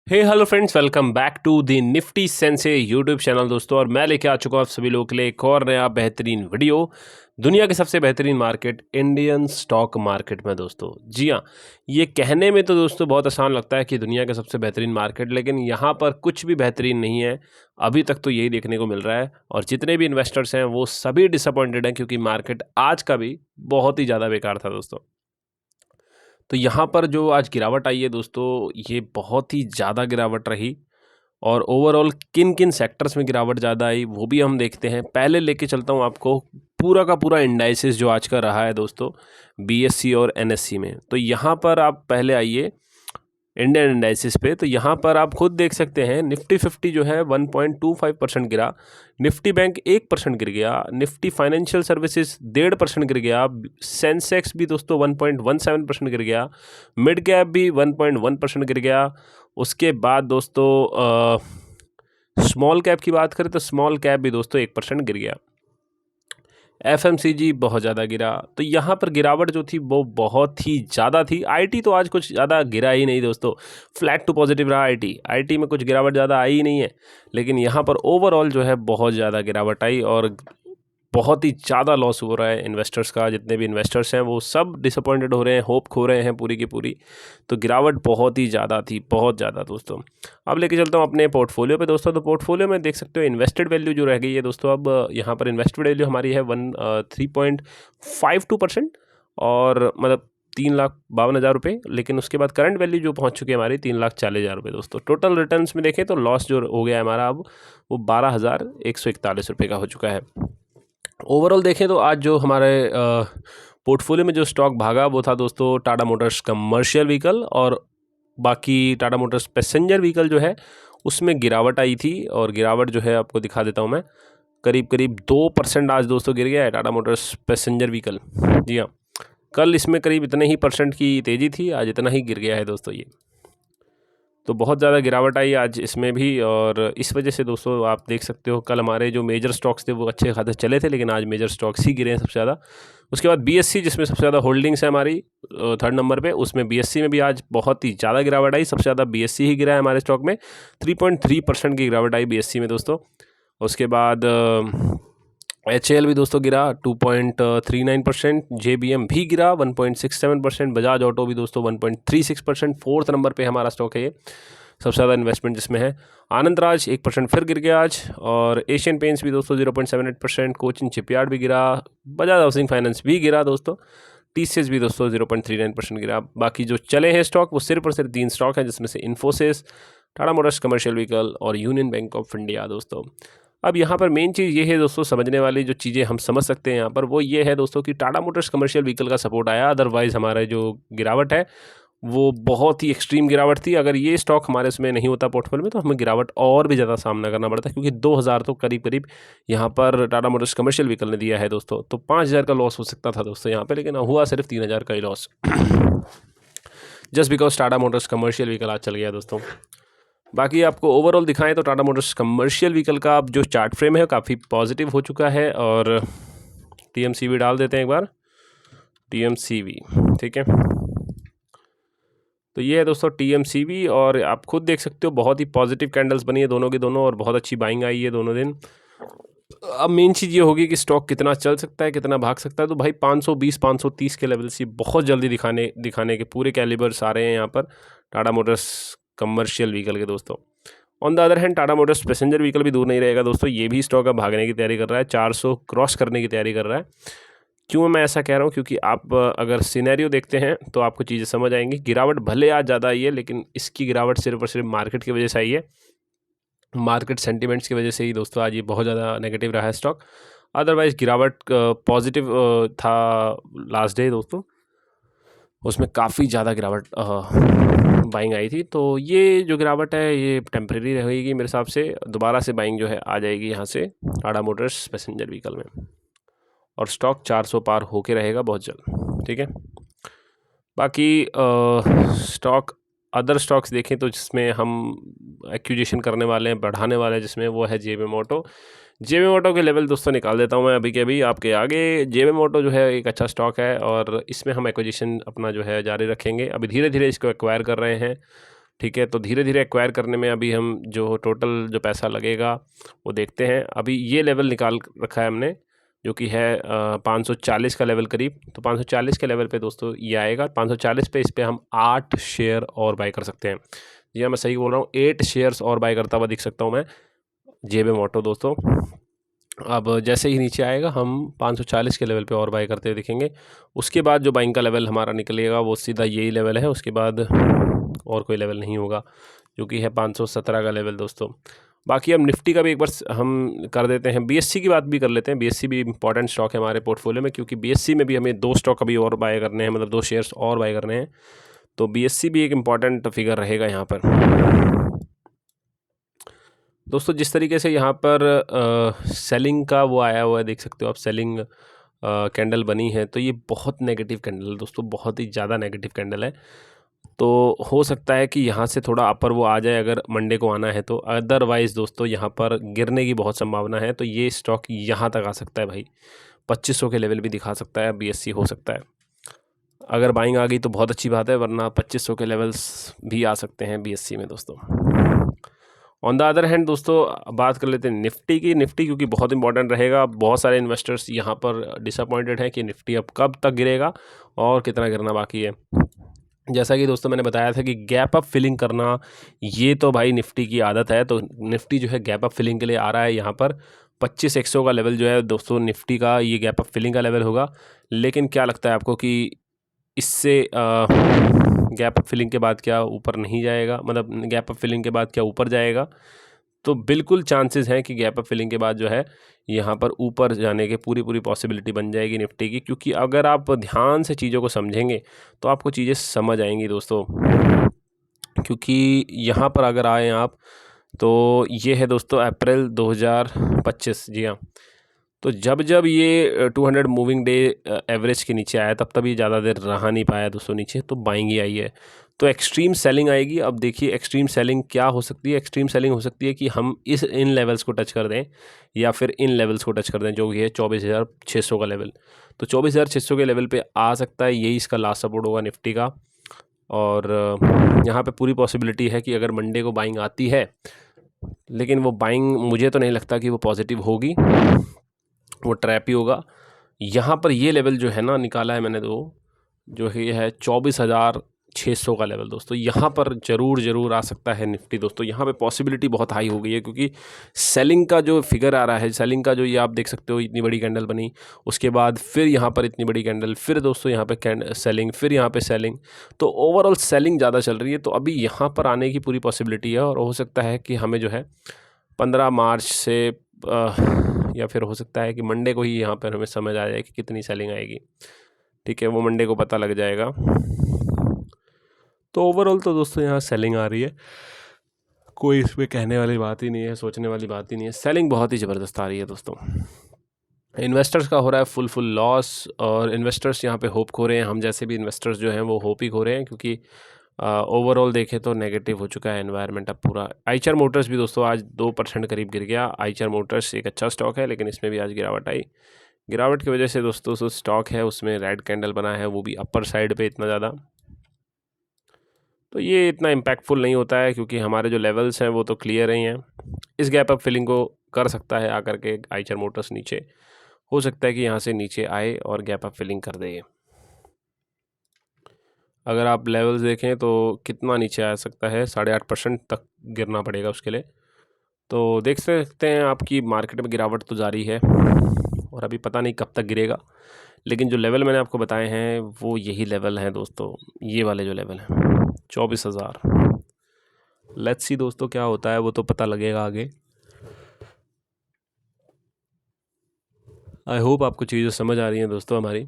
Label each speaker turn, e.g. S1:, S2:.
S1: Hey hello friends, welcome back to the Nifty Sensex YouTube channel दोस्तों। और मैं लेके आ चुका हूँ आप सभी लोगों के लिए एक और नया बेहतरीन वीडियो दुनिया के सबसे बेहतरीन मार्केट इंडियन स्टॉक मार्केट में दोस्तों। जी हाँ, ये कहने में तो दोस्तों बहुत आसान लगता है कि दुनिया का सबसे बेहतरीन मार्केट, लेकिन यहाँ पर कुछ भी बेहतरीन नहीं है। अभी तक तो यही देखने को मिल रहा है और जितने भी इन्वेस्टर्स हैं वो सभी डिसअपॉइंटेड हैं, क्योंकि मार्केट आज का भी बहुत ही ज़्यादा बेकार था दोस्तों। तो यहाँ पर जो आज गिरावट आई है दोस्तों, ये बहुत ही ज़्यादा गिरावट रही। और ओवरऑल किन किन सेक्टर्स में गिरावट ज़्यादा आई वो भी हम देखते हैं। पहले लेके चलता हूँ आपको पूरा का पूरा इंडाइसिस जो आज का रहा है दोस्तों, बीएससी और एनएससी में। तो यहाँ पर आप पहले आइए इंडियन इंडाइसिस पे। तो यहाँ पर आप खुद देख सकते हैं निफ्टी 50 जो है 1.25% गिरा, निफ्टी बैंक 1% गिर गया, निफ्टी फाइनेंशियल सर्विसेज 1.5% गिर गया, सेंसेक्स भी दोस्तों 1.17% गिर गया, मिड कैप भी 1.1% गिर गया। उसके बाद दोस्तों स्मॉल कैप की बात करें तो स्मॉल कैप भी दोस्तों 1% गिर गया। एफएमसीजी बहुत ज़्यादा गिरा। तो यहाँ पर गिरावट जो थी वो बहुत ही ज़्यादा थी। आईटी तो आज कुछ ज़्यादा गिरा ही नहीं दोस्तों, फ्लैट टू पॉजिटिव रहा आईटी में कुछ गिरावट ज़्यादा आई ही नहीं है। लेकिन यहाँ पर ओवरऑल जो है बहुत ज़्यादा गिरावट आई और बहुत ही ज़्यादा लॉस हो रहा है इन्वेस्टर्स का। जितने भी इन्वेस्टर्स हैं वो सब डिसअपॉइंटेड हो रहे हैं, होप खो रहे हैं पूरी की पूरी। तो गिरावट बहुत ही ज़्यादा थी, बहुत ज़्यादा दोस्तों। अब लेके चलता हूँ अपने पोर्टफोलियो पे दोस्तों। तो पोर्टफोलियो में देख सकते हो इन्वेस्टेड वैल्यू जो रह गई है दोस्तों, अब यहाँ पर इन्वेस्टेड वैल्यू हमारी है 3.52% और मतलब 3,52,000 रुपये। लेकिन उसके बाद करंट वैल्यू जो पहुँच चुकी है हमारी 3,40,000 रुपये दोस्तों। टोटल रिटर्न्स में देखें तो लॉस जो हो गया है हमारा अब वो 12,141 रुपये का हो चुका है। ओवरऑल देखें तो आज जो हमारे पोर्टफोलियो में जो स्टॉक भागा वो था दोस्तों टाटा मोटर्स कमर्शियल व्हीकल, और बाकी टाटा मोटर्स पैसेंजर व्हीकल जो है उसमें गिरावट आई थी। और गिरावट जो है आपको दिखा देता हूँ मैं, करीब करीब 2% आज दोस्तों गिर गया है टाटा मोटर्स पैसेंजर व्हीकल। जी हाँ, कल इसमें करीब इतने ही परसेंट की तेज़ी थी, आज इतना ही गिर गया है दोस्तों ये। तो बहुत ज़्यादा गिरावट आई आज इसमें भी। और इस वजह से दोस्तों आप देख सकते हो कल हमारे जो मेजर स्टॉक्स थे वो अच्छे खासे चले थे, लेकिन आज मेजर स्टॉक्स ही गिरे हैं सबसे ज़्यादा। उसके बाद बीएससी जिसमें सबसे ज़्यादा होल्डिंग्स है हमारी थर्ड नंबर पे, उसमें बीएससी में भी आज बहुत ही ज़्यादा गिरावट आई। सबसे ज़्यादा बीएससी ही गिरा है हमारे स्टॉक में, 3.3% की गिरावट आई बीएससी में दोस्तों। उसके बाद HAL भी दोस्तों गिरा 2.39%, JBM भी गिरा 1.67%, बजाज ऑटो भी दोस्तों 1.36%। फोर्थ नंबर पे हमारा स्टॉक है ये, सबसे ज़्यादा इन्वेस्टमेंट जिसमें है। आनंद राज 1% फिर गिर गया आज। और एशियन पेंट्स भी दोस्तों 0.78%, कोचिन शिपयार्ड भी गिरा, बजाज हाउसिंग फाइनेंस भी गिरा दोस्तों, TCS भी दोस्तों 0.39% गिरा। बाकी जो चले हैं स्टॉक वो सिर्फ और सिर्फ 3 स्टॉक हैं, जिसमें से इन्फोसिस, टाटा मोटर्स कमर्शियल व्हीकल और यूनियन बैंक ऑफ इंडिया दोस्तों। अब यहाँ पर मेन चीज़ ये है दोस्तों, समझने वाली जो चीज़ें हम समझ सकते हैं यहाँ पर वो ये है दोस्तों कि टाटा मोटर्स कमर्शियल व्हीकल का सपोर्ट आया, अदरवाइज़ हमारा जो गिरावट है वो बहुत ही एक्सट्रीम गिरावट थी। अगर ये स्टॉक हमारे इसमें नहीं होता पोर्टफोलियो में तो हमें गिरावट और भी ज़्यादा सामना करना पड़ता, क्योंकि 2,000 तो करीब करीब यहाँ पर टाटा मोटर्स कमर्शियल व्हीकल ने दिया है दोस्तों। तो 5,000 का लॉस हो सकता था दोस्तों यहाँ पे, लेकिन हुआ सिर्फ 3,000 का ही loss just because Tata Motors commercial vehicle आज चल गया दोस्तों। बाकी आपको ओवरऑल दिखाएं तो टाटा मोटर्स कमर्शियल व्हीकल का अब जो चार्ट फ्रेम है काफ़ी पॉजिटिव हो चुका है। और TMCV डाल देते हैं एक बार, TMCV ठीक है। तो ये है दोस्तों TMCV, और आप खुद देख सकते हो बहुत ही पॉजिटिव कैंडल्स बनी है दोनों की दोनों, और बहुत अच्छी बाइंग आई है दोनों दिन। अब मेन चीज़ ये होगी कि स्टॉक कितना चल सकता है, कितना भाग सकता है। तो भाई 520 530 के लेवल से बहुत जल्दी दिखाने के पूरे कैलिबर्स आ रहे हैं यहाँ पर टाटा मोटर्स कमर्शियल व्हीकल के दोस्तों। On the other hand Tata Motors passenger vehicle भी दूर नहीं रहेगा दोस्तों, ये भी स्टॉक अब भागने की तैयारी कर रहा है, 400 क्रॉस करने की तैयारी कर रहा है। क्यों मैं ऐसा कह रहा हूँ, क्योंकि आप अगर सिनेरियो देखते हैं तो आपको चीज़ें समझ आएंगी। गिरावट भले आज ज़्यादा आई है, लेकिन इसकी गिरावट सिर्फ और सिर्फ मार्केट की वजह से आई है, मार्केट सेंटिमेंट्स की वजह से ही दोस्तों आज ये बहुत ज़्यादा नेगेटिव रहा है स्टॉक। अदरवाइज़ गिरावट पॉजिटिव था लास्ट डे दोस्तों, उसमें काफ़ी ज़्यादा गिरावट बाइंग आई थी। तो ये जो गिरावट है ये टेम्परेरी रहेगी मेरे हिसाब से, दोबारा से बाइंग जो है आ जाएगी यहाँ से टाटा मोटर्स पैसेंजर व्हीकल में, और स्टॉक 400 पार होके रहेगा बहुत जल्द, ठीक है। बाकी स्टॉक अदर स्टॉक्स देखें तो जिसमें हम एक्विजिशन करने वाले हैं, बढ़ाने वाले हैं, जिसमें वो है JBM ऑटो। JBM ऑटो के लेवल दोस्तों निकाल देता हूँ मैं अभी के अभी आपके आगे। JBM ऑटो जो है एक अच्छा स्टॉक है और इसमें हम एक्विजिशन अपना जो है जारी रखेंगे। अभी धीरे धीरे इसको एक्वायर कर रहे हैं, ठीक है, तो धीरे धीरे एक्वायर करने में अभी हम जो टोटल जो पैसा लगेगा वो देखते हैं। अभी ये लेवल निकाल रखा है हमने, जो कि है 540 का लेवल करीब। तो 540 के लेवल पे दोस्तों ये आएगा। 540 पे इस पे हम 8 शेयर और बाय कर सकते हैं। जी हाँ, मैं सही बोल रहा हूँ, 8 शेयर्स और बाय करता हुआ दिख सकता हूँ मैं जेबीएम ऑटो दोस्तों। अब जैसे ही नीचे आएगा हम 540 के लेवल पे और बाय करते हुए दिखेंगे। उसके बाद जो बाइंग का लेवल हमारा निकलेगा वो सीधा यही लेवल है, उसके बाद और कोई लेवल नहीं होगा, जो कि है 517 का लेवल दोस्तों। बाकी अब निफ्टी का भी एक बार हम कर देते हैं, बीएससी की बात भी कर लेते हैं। बीएससी भी इंपॉर्टेंट स्टॉक है हमारे पोर्टफोलियो में, क्योंकि बीएससी में भी हमें 2 स्टॉक अभी और बाय करने हैं, मतलब 2 शेयर्स और बाय करने हैं। तो बीएससी भी एक इम्पॉर्टेंट फिगर रहेगा यहाँ पर दोस्तों। जिस तरीके से यहाँ पर सेलिंग का वो आया हुआ है, देख सकते हो आप, सेलिंग कैंडल बनी है, तो ये बहुत नेगेटिव कैंडल है दोस्तों, बहुत ही ज़्यादा नेगेटिव कैंडल है। तो हो सकता है कि यहाँ से थोड़ा अपर वो आ जाए अगर मंडे को आना है तो। अदरवाइज़ दोस्तों यहाँ पर गिरने की बहुत संभावना है, तो ये स्टॉक यहाँ तक आ सकता है भाई, 2500 के लेवल भी दिखा सकता है बीएससी, हो सकता है। अगर बाइंग आ गई तो बहुत अच्छी बात है, वरना 2500 के लेवल्स भी आ सकते हैं बीएससी में दोस्तों। ऑन द अदर हैंड दोस्तों बात कर लेते हैं निफ्टी की। निफ्टी क्योंकि बहुत इंपॉर्टेंट रहेगा, बहुत सारे इन्वेस्टर्स यहाँ पर डिसअपॉइंटेड हैं कि निफ्टी अब कब तक गिरेगा और कितना गिरना बाकी है। जैसा कि दोस्तों मैंने बताया था कि गैप अप फिलिंग करना, ये तो भाई निफ्टी की आदत है। तो निफ्टी जो है गैप अप फिलिंग के लिए आ रहा है यहाँ पर। 25,100 का लेवल जो है दोस्तों निफ्टी का, ये गैप अप फिलिंग का लेवल होगा। लेकिन क्या लगता है आपको कि इससे गैप अप फिलिंग के बाद क्या ऊपर नहीं जाएगा, मतलब गैप अप फिलिंग के बाद क्या ऊपर जाएगा? तो बिल्कुल चांसेस हैं कि गैप अप फिलिंग के बाद जो है यहाँ पर ऊपर जाने की पूरी पॉसिबिलिटी बन जाएगी निफ्टी की। क्योंकि अगर आप ध्यान से चीज़ों को समझेंगे तो आपको चीज़ें समझ आएंगी दोस्तों। क्योंकि यहाँ पर अगर आए आप, तो ये है दोस्तों अप्रैल 2025, जी हाँ। तो जब जब ये 200 मूविंग डे एवरेज के नीचे आया, तब ये ज़्यादा देर रहा नहीं पाया दोस्तों नीचे, तो बाइंग ही आई है। तो एक्सट्रीम सेलिंग आएगी। अब देखिए एक्सट्रीम सेलिंग क्या हो सकती है। एक्सट्रीम सेलिंग हो सकती है कि हम इन लेवल्स को टच कर दें, या फिर इन लेवल्स को टच कर दें, जो कि है 24,600 का लेवल। तो 24,600 के लेवल पे आ सकता है, यही इसका लास्ट सपोर्ट होगा निफ्टी का। और यहाँ पे पूरी पॉसिबिलिटी है कि अगर मंडे को बाइंग आती है, लेकिन वो बाइंग मुझे तो नहीं लगता कि वो पॉजिटिव होगी, वो ट्रैप ही होगा। यहाँ पर ये लेवल जो है ना निकाला है मैंने, जो है ये है 24,600 का लेवल दोस्तों। यहाँ पर ज़रूर आ सकता है निफ्टी दोस्तों। यहाँ पे पॉसिबिलिटी बहुत हाई हो गई है, क्योंकि सेलिंग का जो फिगर आ रहा है, सेलिंग का जो ये आप देख सकते हो, इतनी बड़ी कैंडल बनी, उसके बाद फिर यहाँ पर इतनी बड़ी कैंडल, फिर दोस्तों यहाँ पे सेलिंग, फिर यहाँ पे सेलिंग। तो ओवरऑल सेलिंग ज़्यादा चल रही है। तो अभी यहाँ पर आने की पूरी पॉसिबिलिटी है, और हो सकता है कि हमें जो है 15 मार्च से या फिर हो सकता है कि मंडे को ही यहाँ पर हमें समझ आ जाए कि कितनी सेलिंग आएगी। ठीक है, वो मंडे को पता लग जाएगा। तो ओवरऑल तो दोस्तों यहाँ सेलिंग आ रही है, कोई इसमें कहने वाली बात ही नहीं है, सोचने वाली बात ही नहीं है। सेलिंग बहुत ही ज़बरदस्त आ रही है दोस्तों। इन्वेस्टर्स का हो रहा है फुल लॉस, और इन्वेस्टर्स यहाँ पे होप खो रहे हैं। हम जैसे भी इन्वेस्टर्स जो हैं वो होप ही खो रहे हैं, क्योंकि ओवरऑल देखें तो नेगेटिव हो चुका है एनवायरनमेंट अब पूरा। आईचर मोटर्स भी दोस्तों आज 2% करीब गिर गया। आईचर मोटर्स एक अच्छा स्टॉक है, लेकिन इसमें भी आज गिरावट आई। गिरावट की वजह से दोस्तों जो स्टॉक है उसमें रेड कैंडल बना है, वो भी अपर साइड पे इतना ज़्यादा। तो ये इतना इम्पैक्टफुल नहीं होता है, क्योंकि हमारे जो लेवल्स हैं वो तो क्लियर ही हैं। इस गैप अप फिलिंग को कर सकता है आकर के आईचर मोटर्स नीचे, हो सकता है कि यहाँ से नीचे आए और गैप अप फिलिंग कर दे। अगर आप लेवल्स देखें तो कितना नीचे आ सकता है, 8.5% तक गिरना पड़ेगा उसके लिए। तो देख सकते हैं आपकी मार्केट में गिरावट तो जारी है, और अभी पता नहीं कब तक गिरेगा। लेकिन जो लेवल मैंने आपको बताए हैं वो यही लेवल हैं दोस्तों, ये वाले जो लेवल हैं 24,000। लेट्स सी दोस्तों क्या होता है, वो तो पता लगेगा आगे। आई होप आपको चीज़ें समझ आ रही हैं दोस्तों हमारी।